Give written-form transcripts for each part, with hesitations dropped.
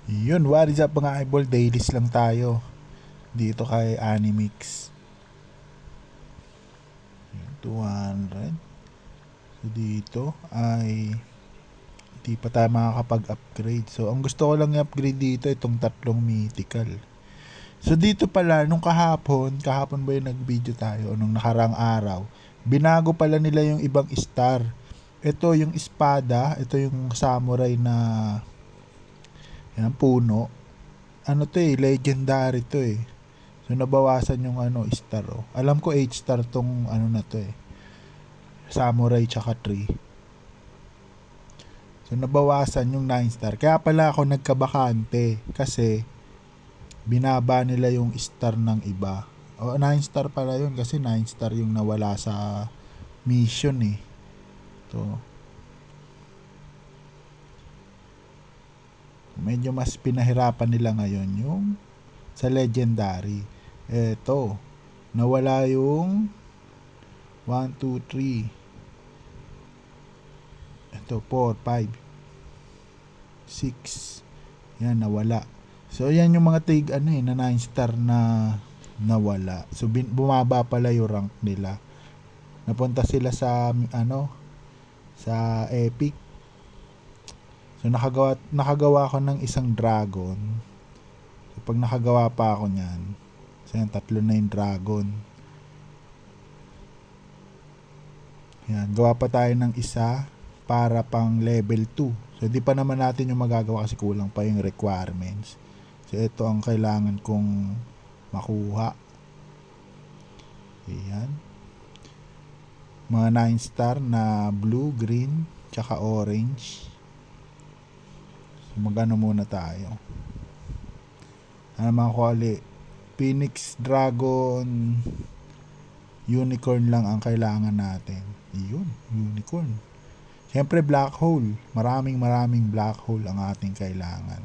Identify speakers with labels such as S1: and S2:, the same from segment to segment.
S1: Yun, what is up mga eyeball? Dailies lang tayo dito kay Animix. 200. So dito ay di pa tayo makakapag-upgrade. So ang gusto ko lang i-upgrade dito itong 3 mythical. So dito pala nung kahapon ba yung nag-video tayo o nung nakarang araw, binago pala nila yung ibang star. Ito yung espada, ito yung samurai na yan, puno. Ano to legendary to So nabawasan yung star Alam ko 8 star tong na to samurai tsaka 3. So nabawasan yung 9 star. Kaya pala ako nagkabakante kasi binaba nila yung star ng iba. O 9 star pala yun kasi 9 star yung nawala sa mission To. Medyo mas pinahirapan nila ngayon yung sa legendary. Eto, nawala yung 1, 2, 3. Ito, 4, 5, 6. Yan, nawala. So, yan yung mga tig na 9 star na nawala. So, bumaba pala yung rank nila. Napunta sila sa sa epic. So, nakagawa ko ng isang dragon. So, pag nakagawa pa ako niyan, so, yan, 3 na yung dragon. Yan, gawa pa tayo ng isa para pang level 2. So, di pa naman natin yung magagawa kasi kulang pa yung requirements. So, ito ang kailangan kong makuha. Ayan. Mga 9 star na blue, green, tsaka orange. So, magano muna tayo. Ano mga kuwali? Phoenix, Dragon, Unicorn lang ang kailangan natin. Yun, Unicorn. Siyempre black hole. Maraming black hole ang ating kailangan.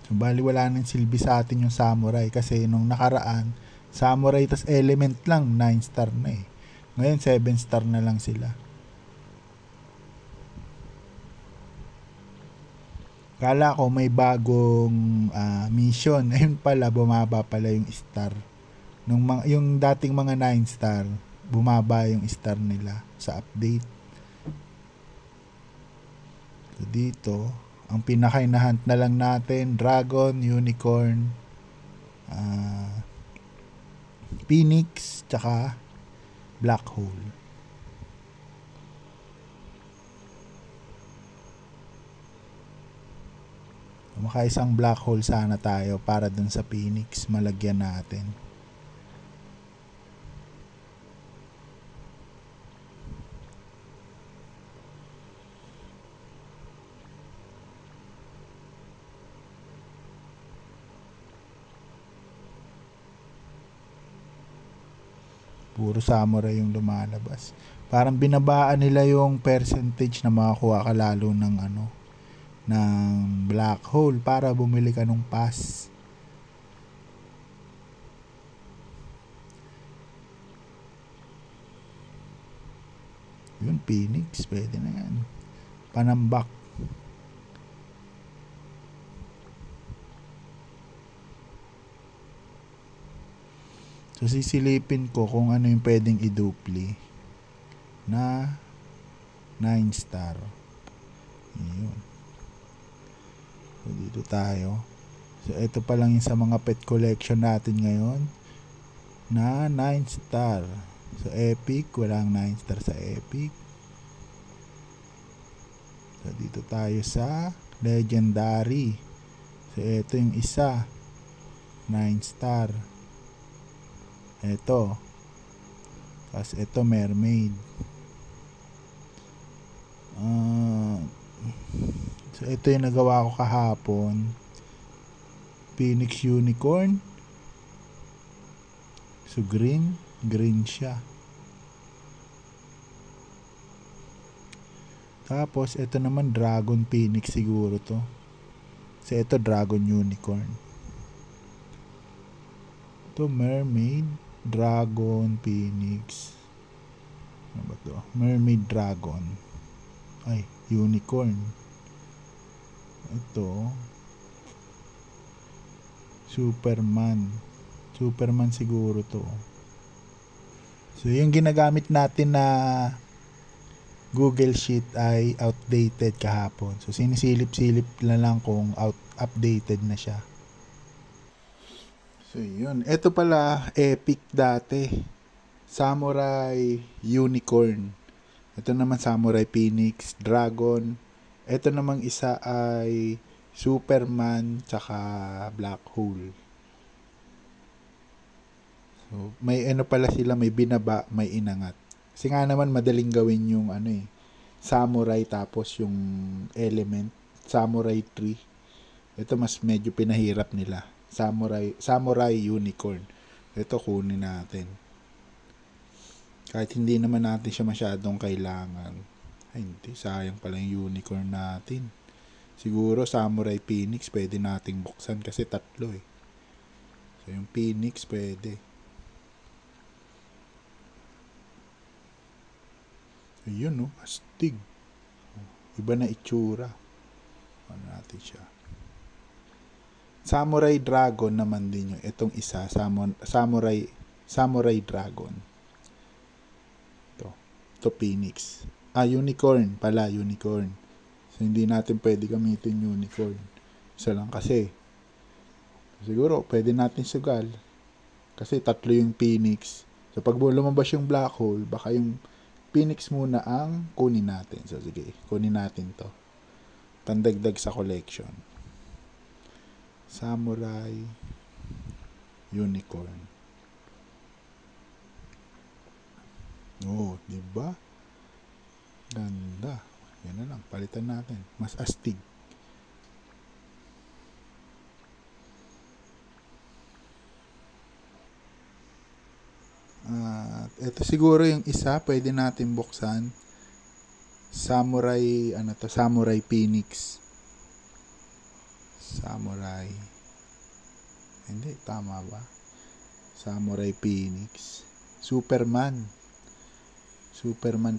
S1: So, bali wala nang silbi sa atin yung samurai kasi nung nakaraan, samurai tas element lang, 9 star na Ngayon 7 star na lang sila. Kala ko may bagong mission. Ayun pala, bumaba pala yung star. Yung dating mga 9 star, bumaba yung star nila sa update. So dito, ang pinaka-inahunt na lang natin, Dragon, Unicorn, Phoenix, tsaka Black Hole. Makaisang Black Hole sana tayo para dun sa Phoenix, malagyan natin. Puro samurai yung lumalabas. Parang binabaan nila yung percentage na makakuha ka lalo ng ng black hole para bumili ka ng pass. Yun, Phoenix, pwede na yan. Panambak. So, sisilipin ko kung ano yung pwedeng idupli na 9 star. Yun. So, dito tayo. So, ito pa lang yung sa mga pet collection natin ngayon na 9 star. So, epic. Walang 9 star sa epic. So, dito tayo sa legendary. So, ito yung isa. 9 star. Ito. Tapos ito mermaid. So ito yung nagawa ko kahapon. Phoenix Unicorn. So green siya. Tapos ito naman Dragon Phoenix siguro to. So ito Dragon Unicorn. Ito Mermaid, Dragon, Phoenix. Ano ba to? Mermaid Dragon. Ay, unicorn. Ito, Superman. Superman siguro to. So, yung ginagamit natin na Google Sheet ay outdated kahapon. So, sinisilip-silip na lang kung updated na siya. So, yun. Ito pala, epic dati. Samurai Unicorn. Ito naman Samurai Phoenix, Dragon. Ito namang isa ay Superman tsaka Black Hole. So, may ano pala sila, may binaba, may inangat. Kasi nga naman madaling gawin yung samurai tapos yung element, samurai tree. Ito mas medyo pinahirap nila. Samurai Unicorn. Ito kunin natin. Kahit hindi naman natin siya masyadong kailangan. Ay, hindi. Sayang pala yung unicorn natin. Siguro Samurai Phoenix pwede nating buksan kasi 3 eh. So yung Phoenix pwede. Ayun no, astig. Iba na itsura. Ano natin siya. Samurai Dragon naman din yung itong isa. Samurai Dragon. Ito Phoenix. Unicorn pala, unicorn. So, hindi natin pwede gamitin unicorn. Isa lang kasi. Siguro, pwede natin sugal. Kasi 3 yung Phoenix. So, pag lumabas yung black hole, baka yung Phoenix muna ang kunin natin. So, sige, kunin natin to. Pandagdag sa collection. Samurai Unicorn. Oh, diba? Ganda. Yan na lang, palitan natin. Mas astig. Ito siguro yung isa, pwede natin buksan. Samurai Phoenix. Samurai. Hindi, tama ba? Samurai Phoenix. Superman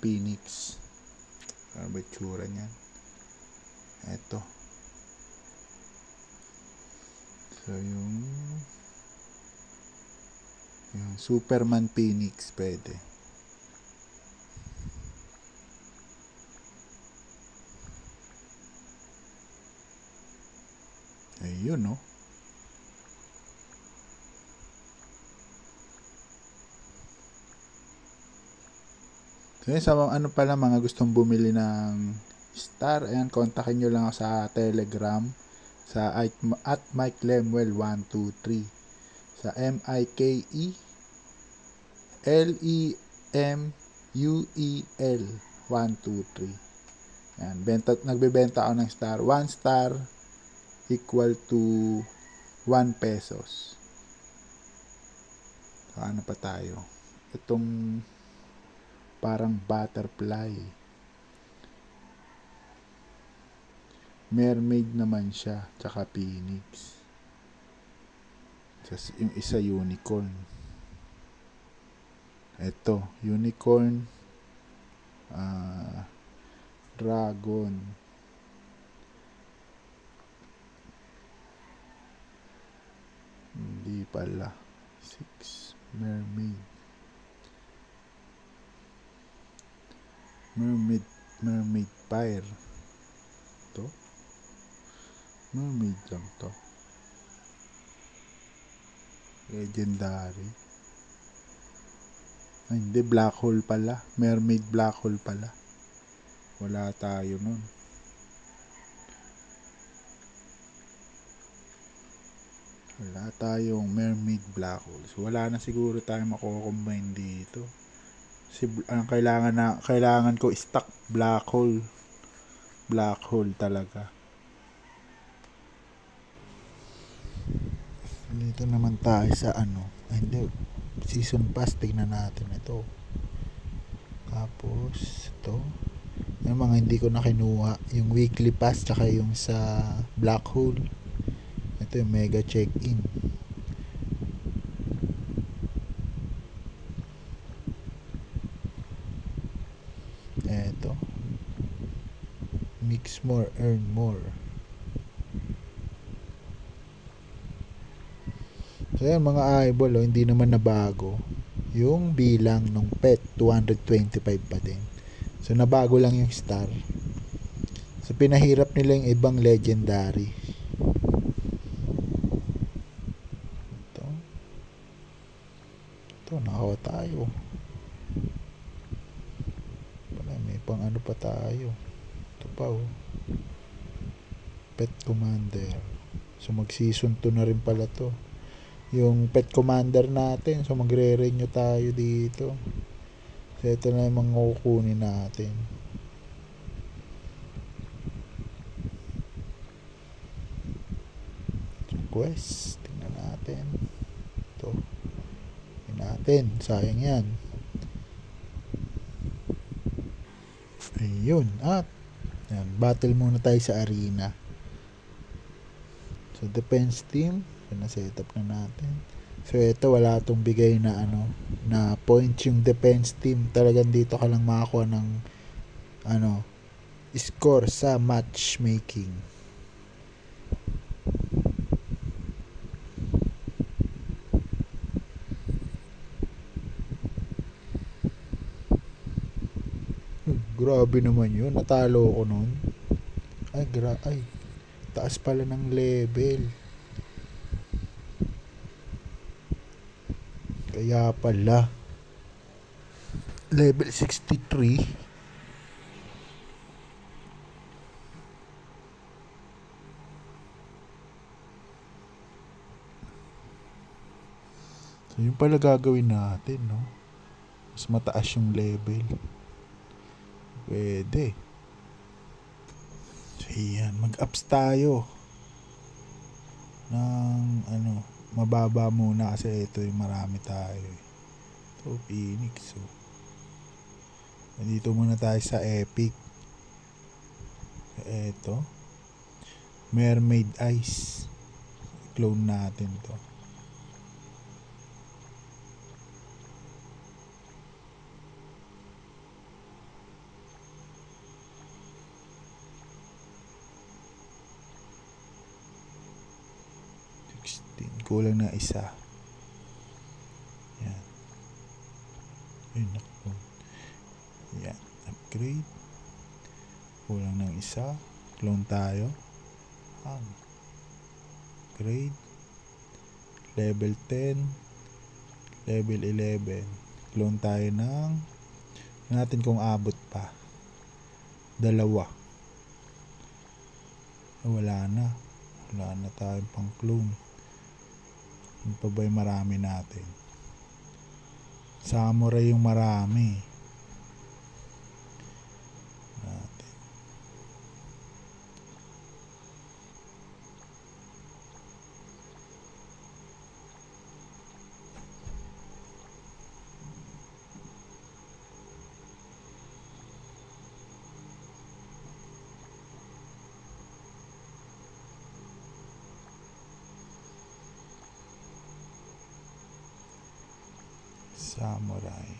S1: Phoenix. Ano ba itsura niyan? Eto. So, yung Superman Phoenix pwede. Ayun, no? So, sa ano pala mga gustong bumili ng star, ayan, kontakin nyo lang ako sa Telegram sa at Mike Lemuel 123 sa MikeLemuel 123. Ayan, nagbebenta ako ng star. 1 star equal to 1 pesos. So, ano pa tayo? Itong parang butterfly. Mermaid naman siya, tsaka phoenix. Tapos yung isa unicorn. Ito, unicorn, dragon. Hindi pala. 6, mermaid fire. To mermaid lang to. Legendary. Ay, hindi, black hole pala. Mermaid black hole pala. Wala tayo nun. Wala tayong mermaid black hole. So, wala na siguro tayong makukombine dito. Kasi ang kailangan ko stock black hole. Black hole talaga. Dito naman tayo sa hindi, season pass, tignan natin ito. Tapos ito, yung mga hindi ko na kinuha, yung weekly pass tsaka yung sa black hole. Ito yung mega check-in. Ito mix more, earn more. So yan mga eyeball, hindi naman nabago yung bilang ng pet, 225 pa din. So nabago lang yung star. So pinahirap nila yung ibang legendary. Ito nakawa tayo. May pang ano pa tayo. Ito pa Pet Commander. So mag-season 2 na rin pala to. Yung Pet Commander natin. So magre-renew tayo dito. So ito na yung mga kukunin natin. So quest. Tingnan natin. Ito. Tingnan natin. Sayang yan. Ayun. At yan. Battle muna tayo sa arena. So defense team. Na-setup na natin. So ito wala tong bigay na na points yung defense team. Talagang dito ka lang makakuha ng score sa matchmaking. Grabe naman yun. Natalo ko nun. Ay, taas pala ng level. Kaya pala level 63. So yun pala gagawin natin, no? Mas mataas yung level. Pwede. So yan, mag-ups tayo ng mababa muna kasi ito yung marami tayo. So Phoenix. So dito muna tayo sa epic. Ito Mermaid Eyes. Clone natin to. Kulang na isa. Yan. Ayun, naku. Yan. Upgrade. Kulang ng isa. Clone tayo. Upgrade. Level 10. Level 11. Clone tayo ng natin kung abot pa. 2. Wala na. Wala na tayong pang clone. Yung pa ba yung marami natin? Samurai yung marami. Natin. Samurai.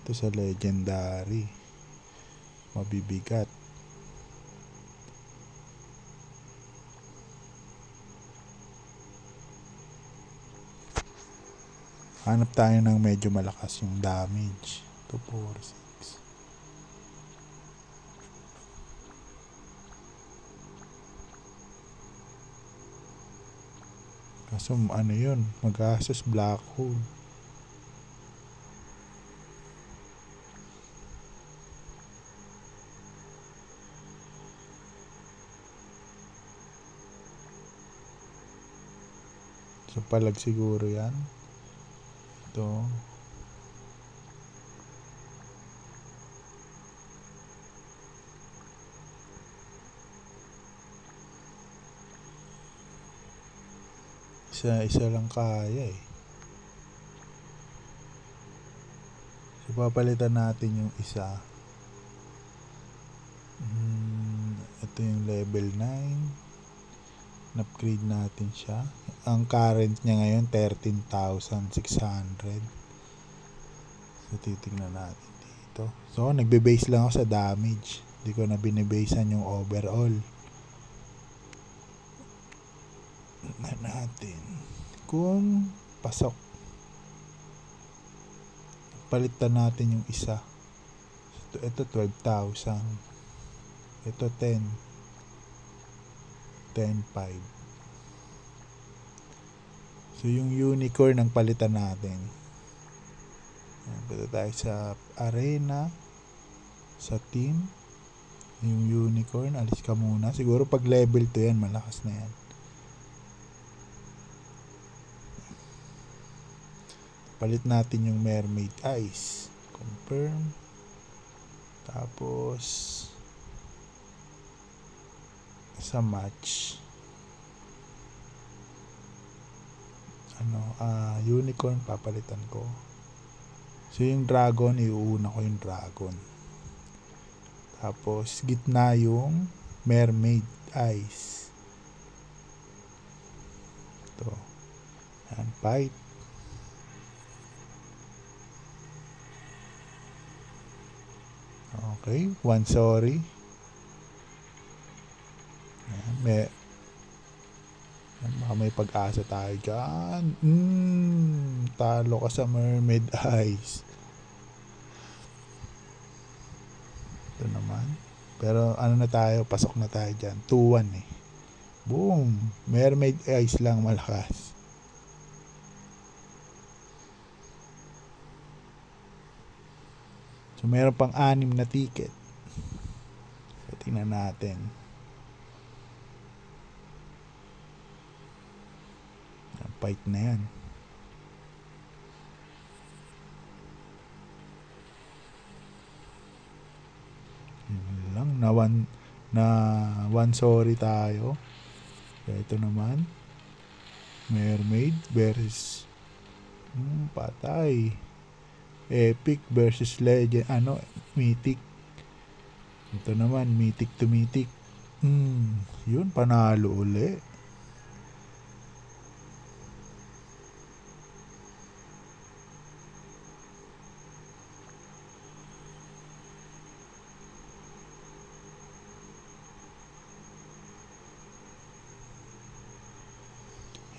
S1: Ito sa legendary. Mabibigat. Hanap tayo ng medyo malakas yung damage. 2, 4, 6. Kaso yun, mag-asos black hole. So palag siguro yan. Ito. Isa lang kaya eh. So papalitan natin yung isa. Ito yung level 9. Upgrade natin siya. Ang current niya ngayon 13,600. So titingnan natin dito. So nagbe-base lang ako sa damage. Hindi ko na binibasean yung overall. Na natin kung pasok, palitan natin yung isa. Ito 12,000, ito 10, 10,500. So yung unicorn ang palitan natin. Punta tayo sa arena, sa team. Yung unicorn, alis ka muna. Siguro pag level 2 yan, malakas na yan. Palit natin yung mermaid eyes. Confirm. Tapos sa match, unicorn papalitan ko. So yung dragon, iuuna ko yung dragon. Tapos gitna yung mermaid eyes. Ito. Yan, fight. Okay, one sorry. Yan, baka may pag-asa tayo dyan. Talo ka sa mermaid eyes. Ito naman. Pero ano na tayo, pasok na tayo dyan. 2-1 eh. Boom! Mermaid eyes lang malakas. So meron pang 6 na ticket. So tingnan natin. Fight na yan. Yun lang, na one sorry tayo. So ito naman, mermaid versus patay. Epic versus legend, mythic. Ito naman, mythic to mythic. Yun, panalo uli.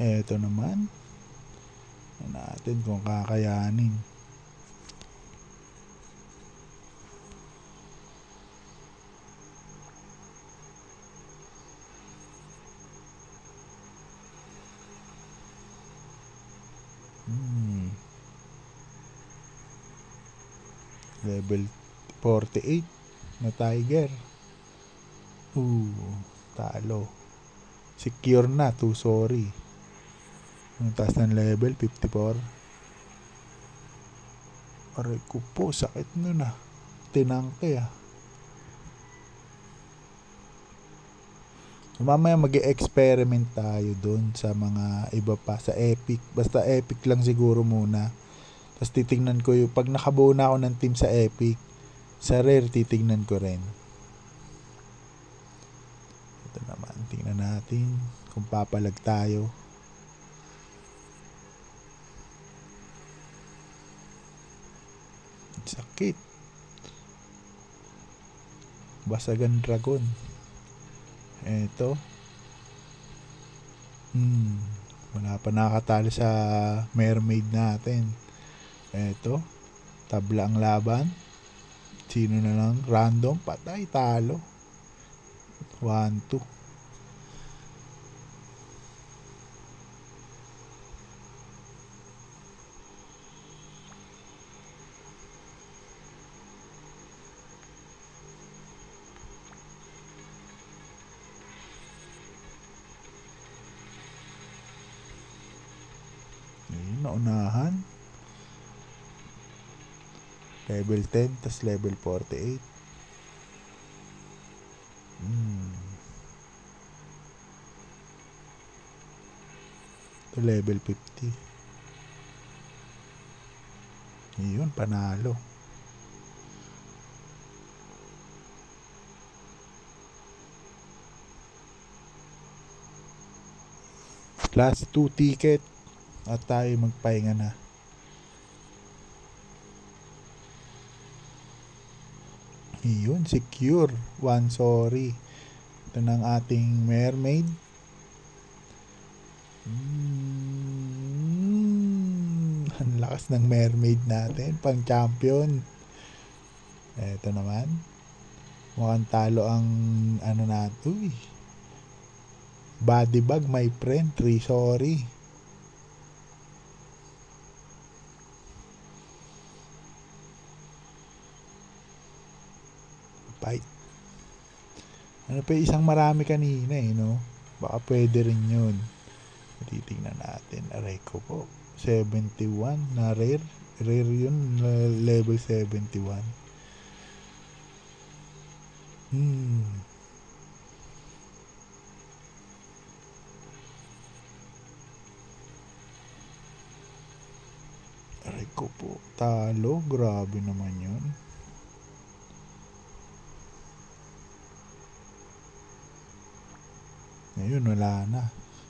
S1: Ito naman, natin kung kakayanin. Level 48 na tiger. Talo. Secure na, 2 sorry. Ang taas ng level, 54. Aray ko po, sakit nun ah. Tinangke ah. So, mamaya mag-experiment tayo dun sa mga iba pa, sa epic. Basta epic lang siguro muna. Tapos titingnan ko yung, pag nakabuo na ako ng team sa epic, sa rare titingnan ko rin. Ito naman, tingnan natin kung papalag tayo. Sakit. Basagan dragon. Eto. Wala pa nakatalo sa mermaid natin. Eto. Tabla ang laban. Sino na lang? Random. Patay. Talo. 1-2. Naunahan. Level 10 tas level 48. Ito level 50. Yun, panalo. Last 2 ticket at tayo magpahinga na. Iyon, secure. One sorry. Ito na ang ating mermaid. Ang lakas ng mermaid natin. Pang champion. Ito naman. Mukhang talo ang ano natin. Uy. Body bag, my friend. 3 sorry. Fight. Ano pa yung isang marami kanina no? Baka pwede rin yun. Titingnan natin. Aray ko po. 71 na rare. Rare yun. Level 71. Aray ko po. Talo. Grabe naman yun. Ngayon, wala na.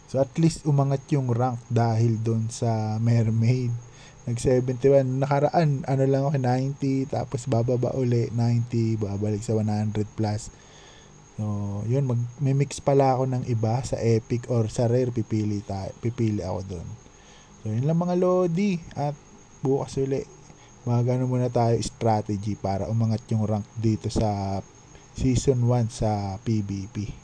S1: So, at least umangat yung rank dahil doon sa mermaid. Nag-71. Nakaraan, ano lang ako, 90. Tapos, bababa uli, 90. Babalik sa 100 plus. So, yun. May mix pala ako ng iba sa epic or sa rare. Pipili ako doon. So, yun lang mga lodi. At bukas uli. Magano muna tayo strategy para umangat yung rank dito sa Season 1 sa PvP.